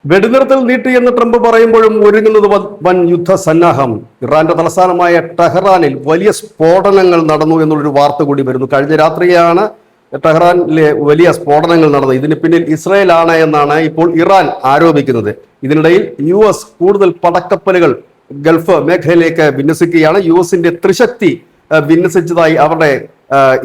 വെടിനിർത്തൽ നീട്ടിയെന്ന് ട്രംപ് പറയുമ്പോഴും ഒരുങ്ങുന്നത് വൻ യുദ്ധസന്നാഹം. ഇറാന്റെ തലസ്ഥാനമായ ടെഹ്റാനിൽ വലിയ സ്ഫോടനങ്ങൾ നടന്നു എന്നുള്ളൊരു വാർത്ത കൂടി വരുന്നു. കഴിഞ്ഞ രാത്രിയാണ് ടെഹ്റാനിലെ വലിയ സ്ഫോടനങ്ങൾ നടന്നത്. ഇതിന് പിന്നിൽ ഇസ്രായേൽ ആണ് എന്നാണ് ഇപ്പോൾ ഇറാൻ ആരോപിക്കുന്നത്. ഇതിനിടയിൽ US കൂടുതൽ പടക്കപ്പലുകൾ ഗൾഫ് മേഖലയിലേക്ക് വിന്യസിക്കുകയാണ്. US-ന്റെ ത്രിശക്തി വിന്യസിച്ചതായി അവരുടെ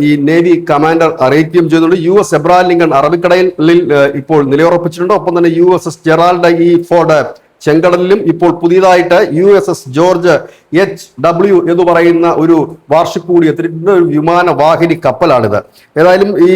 ഈ നേവി കമാൻഡർ അറിയിക്കുകയും ചെയ്യുന്നുണ്ട്. US എബ്രഹാം ലിങ്കൺ അറബിക്കടലിൽ ഇപ്പോൾ നിലയുറപ്പിച്ചിട്ടുണ്ട്. ഒപ്പം തന്നെ USS ജെറാൾഡ് E. ഫോർഡ് ചെങ്കടലിലും ഇപ്പോൾ പുതിയതായിട്ട് USS ജോർജ് HW എന്ന് പറയുന്ന ഒരു വാർഷിക് കൂടി എത്തിയിട്ടുണ്ട്. ഒരു വിമാനവാഹിനി കപ്പലാണിത്. ഏതായാലും ഈ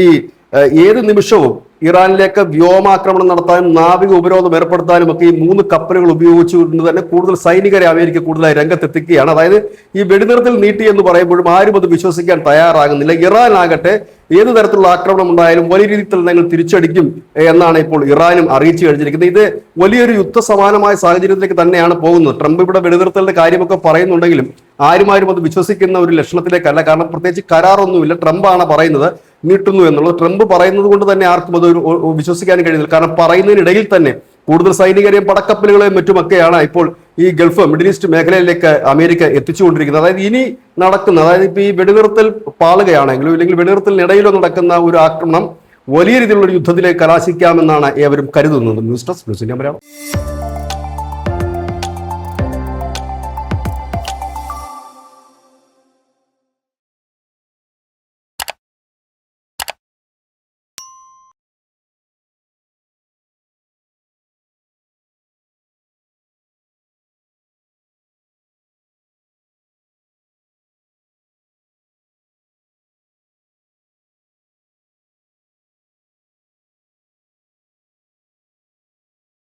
ഏത് നിമിഷവും ഇറാനിലേക്ക് വ്യോമാക്രമണം നടത്താനും നാവിക ഉപരോധം ഏർപ്പെടുത്താനും ഒക്കെ ഈ 3 കപ്പലുകൾ ഉപയോഗിച്ചുകൊണ്ട് തന്നെ കൂടുതൽ സൈനികരെ അമേരിക്ക കൂടുതലായി രംഗത്തെത്തിക്കുകയാണ്. അതായത് ഈ വെടിനിർത്തൽ നീട്ടി എന്ന് പറയുമ്പോഴും ആരും അത് വിശ്വസിക്കാൻ തയ്യാറാകുന്നില്ല. ഇറാൻ ആകട്ടെ ഏത് തരത്തിലുള്ള ആക്രമണം ഉണ്ടായാലും വലിയ രീതിയിൽ തന്നെ ഞങ്ങൾ തിരിച്ചടിക്കും എന്നാണ് ഇപ്പോൾ ഇറാനും അറിയിച്ചു കഴിഞ്ഞിരിക്കുന്നത്. ഇത് വലിയൊരു യുദ്ധസമാനമായ സാഹചര്യത്തിലേക്ക് തന്നെയാണ് പോകുന്നത്. ട്രംപ് ഇവിടെ വെടിനിർത്തലിന്റെ കാര്യമൊക്കെ പറയുന്നുണ്ടെങ്കിലും ആരും അത് വിശ്വസിക്കുന്ന ഒരു ലക്ഷണത്തിലേക്കല്ല. കാരണം പ്രത്യേകിച്ച് കരാറൊന്നുമില്ല. ട്രംപാണ് പറയുന്നത് നീട്ടുന്നു എന്നുള്ളത്. ട്രംപ് പറയുന്നത് കൊണ്ട് തന്നെ ആർക്കും അത് വിശ്വസിക്കാൻ കഴിയുന്നില്ല. കാരണം പറയുന്നതിനിടയിൽ തന്നെ കൂടുതൽ സൈനികരെയും പടക്കപ്പലുകളെയും മറ്റുമൊക്കെയാണ് ഇപ്പോൾ ഈ ഗൾഫ് മിഡിൽ ഈസ്റ്റ് മേഖലയിലേക്ക് അമേരിക്ക എത്തിച്ചുകൊണ്ടിരിക്കുന്നത്. അതായത് ഇനി നടക്കുന്ന, അതായത് ഇപ്പൊ ഈ വെടിനിർത്തൽ പാളുകയാണെങ്കിലും ഇല്ലെങ്കിൽ വെടിനിർത്തലിനിടയിലോ നടക്കുന്ന ഒരു ആക്രമണം വലിയ രീതിയിലുള്ള യുദ്ധത്തിലേക്ക് കലാശിക്കാമെന്നാണ് ഏവരും കരുതുന്നത്. News desk news India Malayalam.